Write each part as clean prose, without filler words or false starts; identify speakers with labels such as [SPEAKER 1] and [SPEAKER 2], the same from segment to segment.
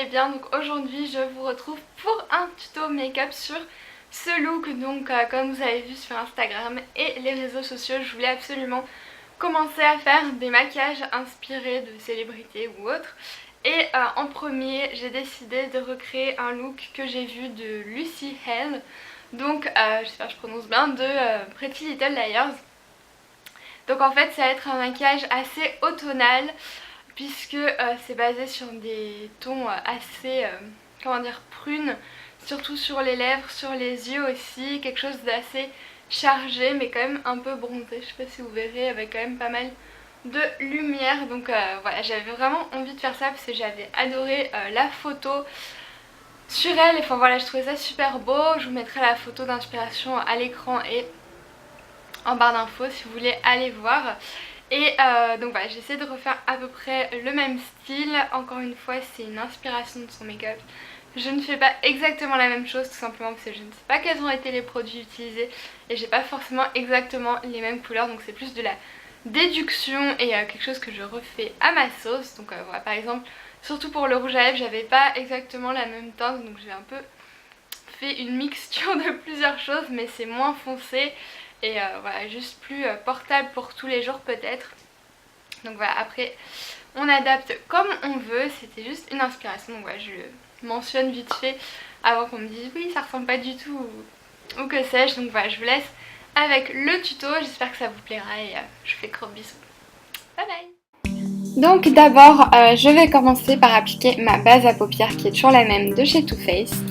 [SPEAKER 1] bien. Donc aujourd'hui je vous retrouve pour un tuto make-up sur ce look. Donc comme vous avez vu sur Instagram et les réseaux sociaux, je voulais absolument commencer à faire des maquillages inspirés de célébrités ou autres. Et en premier j'ai décidé de recréer un look que j'ai vu de Lucy Hale. Donc j'espère que je prononce bien, de Pretty Little Liars. Donc en fait ça va être un maquillage assez automnal, puisque c'est basé sur des tons assez, comment dire, prunes, surtout sur les lèvres, sur les yeux aussi, quelque chose d'assez chargé mais quand même un peu bronzé, je sais pas si vous verrez, avec quand même pas mal de lumière. Donc voilà, j'avais vraiment envie de faire ça parce que j'avais adoré la photo sur elle, enfin voilà, je trouvais ça super beau. Je vous mettrai la photo d'inspiration à l'écran et en barre d'infos si vous voulez aller voir. Et donc voilà, j'essaie de refaire à peu près le même style. Encore une fois, c'est une inspiration de son make-up. Je ne fais pas exactement la même chose, tout simplement parce que je ne sais pas quels ont été les produits utilisés et j'ai pas forcément exactement les mêmes couleurs, donc c'est plus de la déduction et quelque chose que je refais à ma sauce. Donc voilà, par exemple, surtout pour le rouge à lèvres, j'avais pas exactement la même teinte, donc j'ai un peu fait une mixture de plusieurs choses, mais c'est moins foncé. Et voilà, juste plus portable pour tous les jours peut-être. Donc voilà, après on adapte comme on veut, c'était juste une inspiration. Donc voilà, je le mentionne vite fait avant qu'on me dise oui ça ressemble pas du tout ou que sais-je. Donc voilà, je vous laisse avec le tuto, j'espère que ça vous plaira et je vous fais gros bisous. Bye bye. Donc d'abord je vais commencer par appliquer ma base à paupières qui est toujours la même de chez Too Faced.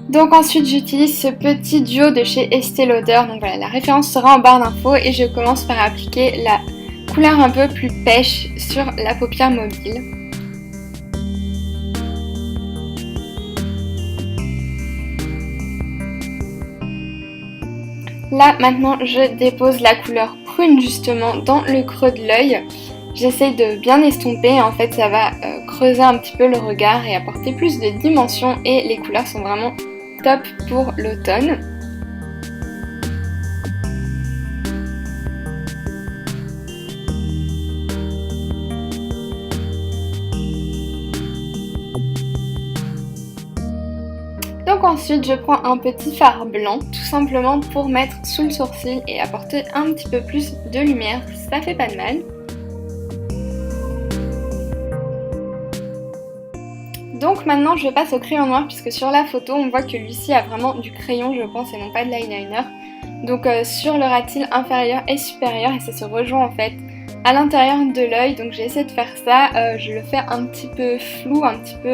[SPEAKER 1] Donc ensuite j'utilise ce petit duo de chez Estée Lauder, donc voilà, la référence sera en barre d'infos et je commence par appliquer la couleur un peu plus pêche sur la paupière mobile. Là maintenant je dépose la couleur prune justement dans le creux de l'œil. J'essaye de bien estomper, en fait ça va creuser un petit peu le regard et apporter plus de dimension et les couleurs sont vraiment top pour l'automne. Donc ensuite je prends un petit fard blanc tout simplement pour mettre sous le sourcil et apporter un petit peu plus de lumière, ça fait pas de mal. Donc maintenant je passe au crayon noir puisque sur la photo on voit que Lucy a vraiment du crayon je pense et non pas de l'eyeliner. Donc sur le ratil inférieur et supérieur et ça se rejoint en fait à l'intérieur de l'œil. Donc j'ai essayé de faire ça, je le fais un petit peu flou, un petit peu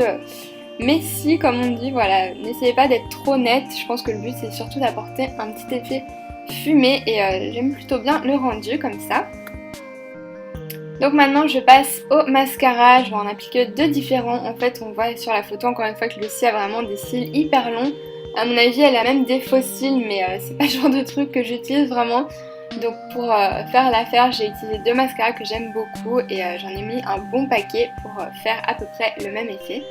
[SPEAKER 1] messy comme on dit, voilà. N'essayez pas d'être trop net, je pense que le but c'est surtout d'apporter un petit effet fumé et j'aime plutôt bien le rendu comme ça. Donc maintenant je passe au mascara, je vais en appliquer deux différents. En fait on voit sur la photo encore une fois que Lucy a vraiment des cils hyper longs. À mon avis elle a même des faux cils mais c'est pas le genre de truc que j'utilise vraiment. Donc pour faire l'affaire j'ai utilisé deux mascaras que j'aime beaucoup et j'en ai mis un bon paquet pour faire à peu près le même effet.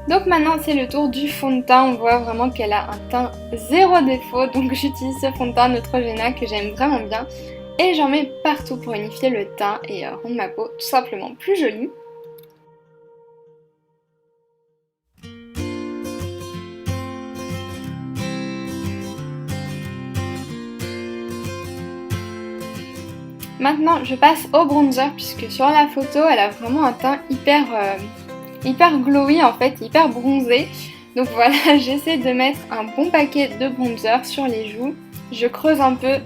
[SPEAKER 1] Donc maintenant c'est le tour du fond de teint, on voit vraiment qu'elle a un teint zéro défaut, donc j'utilise ce fond de teint Neutrogena que j'aime vraiment bien et j'en mets partout pour unifier le teint et rendre ma peau tout simplement plus jolie. Maintenant je passe au bronzer puisque sur la photo elle a vraiment un teint hyper glowy en fait, hyper bronzé. Donc voilà, j'essaie de mettre un bon paquet de bronzer sur les joues. Je creuse un peu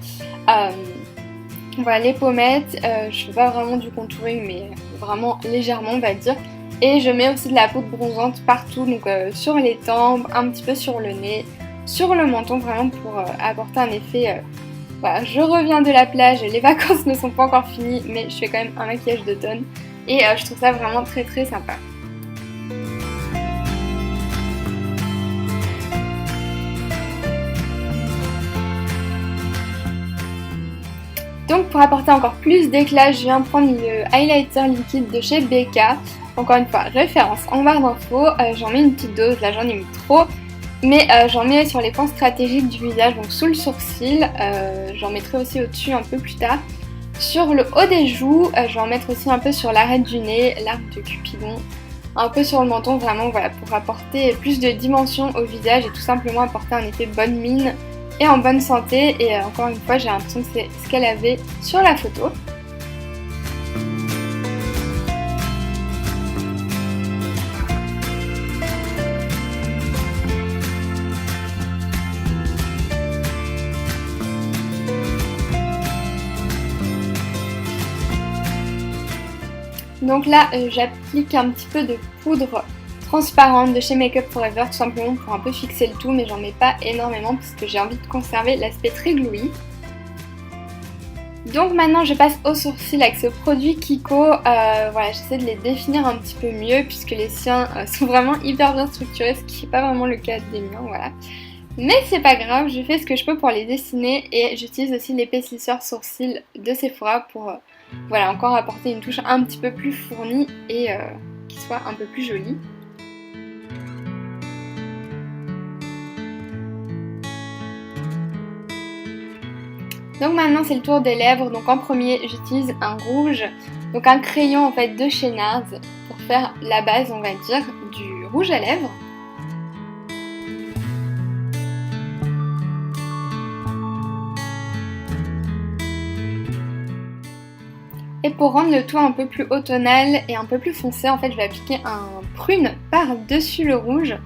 [SPEAKER 1] voilà, les pommettes, je fais pas vraiment du contouring mais vraiment légèrement on va dire. Et je mets aussi de la poudre bronzante partout, donc sur les tempes, un petit peu sur le nez, sur le menton vraiment pour apporter un effet... Voilà, je reviens de la plage, les vacances ne sont pas encore finies mais je fais quand même un maquillage d'automne et je trouve ça vraiment très sympa. Donc pour apporter encore plus d'éclat, je viens prendre le highlighter liquide de chez Becca. Encore une fois, référence en barre d'infos, j'en mets une petite dose, là j'en ai mis trop. Mais j'en mets sur les points stratégiques du visage, donc sous le sourcil, j'en mettrai aussi au-dessus un peu plus tard. Sur le haut des joues, je vais en mettre aussi un peu sur l'arête du nez, l'arc de Cupidon, un peu sur le menton, vraiment voilà, pour apporter plus de dimension au visage et tout simplement apporter un effet bonne mine et en bonne santé. Et encore une fois, j'ai l'impression que c'est ce qu'elle avait sur la photo. Donc là, j'applique un petit peu de poudre transparente de chez Make Up For Ever, tout simplement pour un peu fixer le tout, mais j'en mets pas énormément parce que j'ai envie de conserver l'aspect très glowy. Donc maintenant, je passe aux sourcils avec ce produit Kiko. Voilà, j'essaie de les définir un petit peu mieux puisque les siens sont vraiment hyper bien structurés, ce qui n'est pas vraiment le cas des miens, voilà. Mais c'est pas grave, je fais ce que je peux pour les dessiner et j'utilise aussi l'épaississeur sourcil de Sephora pour voilà, encore apporter une touche un petit peu plus fournie et qui soit un peu plus jolie. Donc maintenant c'est le tour des lèvres, donc en premier j'utilise un rouge, donc un crayon en fait de chez NARS pour faire la base on va dire du rouge à lèvres. Et pour rendre le tout un peu plus automnal et un peu plus foncé, en fait je vais appliquer un prune par-dessus le rouge.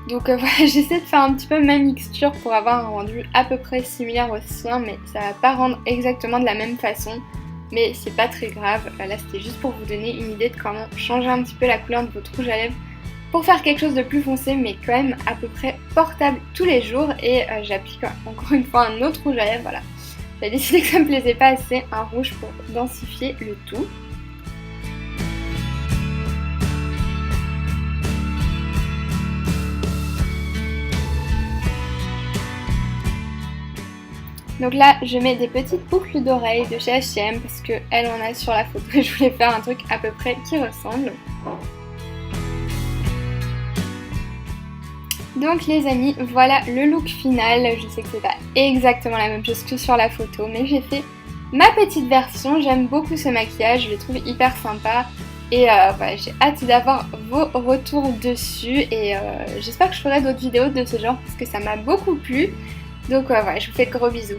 [SPEAKER 1] Donc voilà, j'essaie de faire un petit peu ma mixture pour avoir un rendu à peu près similaire au sien, mais ça va pas rendre exactement de la même façon. Mais c'est pas très grave, là c'était juste pour vous donner une idée de comment changer un petit peu la couleur de votre rouge à lèvres pour faire quelque chose de plus foncé mais quand même à peu près portable tous les jours. Et j'applique encore une fois un autre rouge à lèvres, voilà. J'ai décidé que ça me plaisait pas assez, un rouge pour densifier le tout. Donc là, je mets des petites boucles d'oreilles de chez H&M parce qu'elle en a sur la photo et je voulais faire un truc à peu près qui ressemble. Donc les amis, voilà le look final. Je sais que c'est pas exactement la même chose que sur la photo, mais j'ai fait ma petite version. J'aime beaucoup ce maquillage, je le trouve hyper sympa. Et voilà, j'ai hâte d'avoir vos retours dessus. Et j'espère que je ferai d'autres vidéos de ce genre parce que ça m'a beaucoup plu. Donc voilà, je vous fais de gros bisous.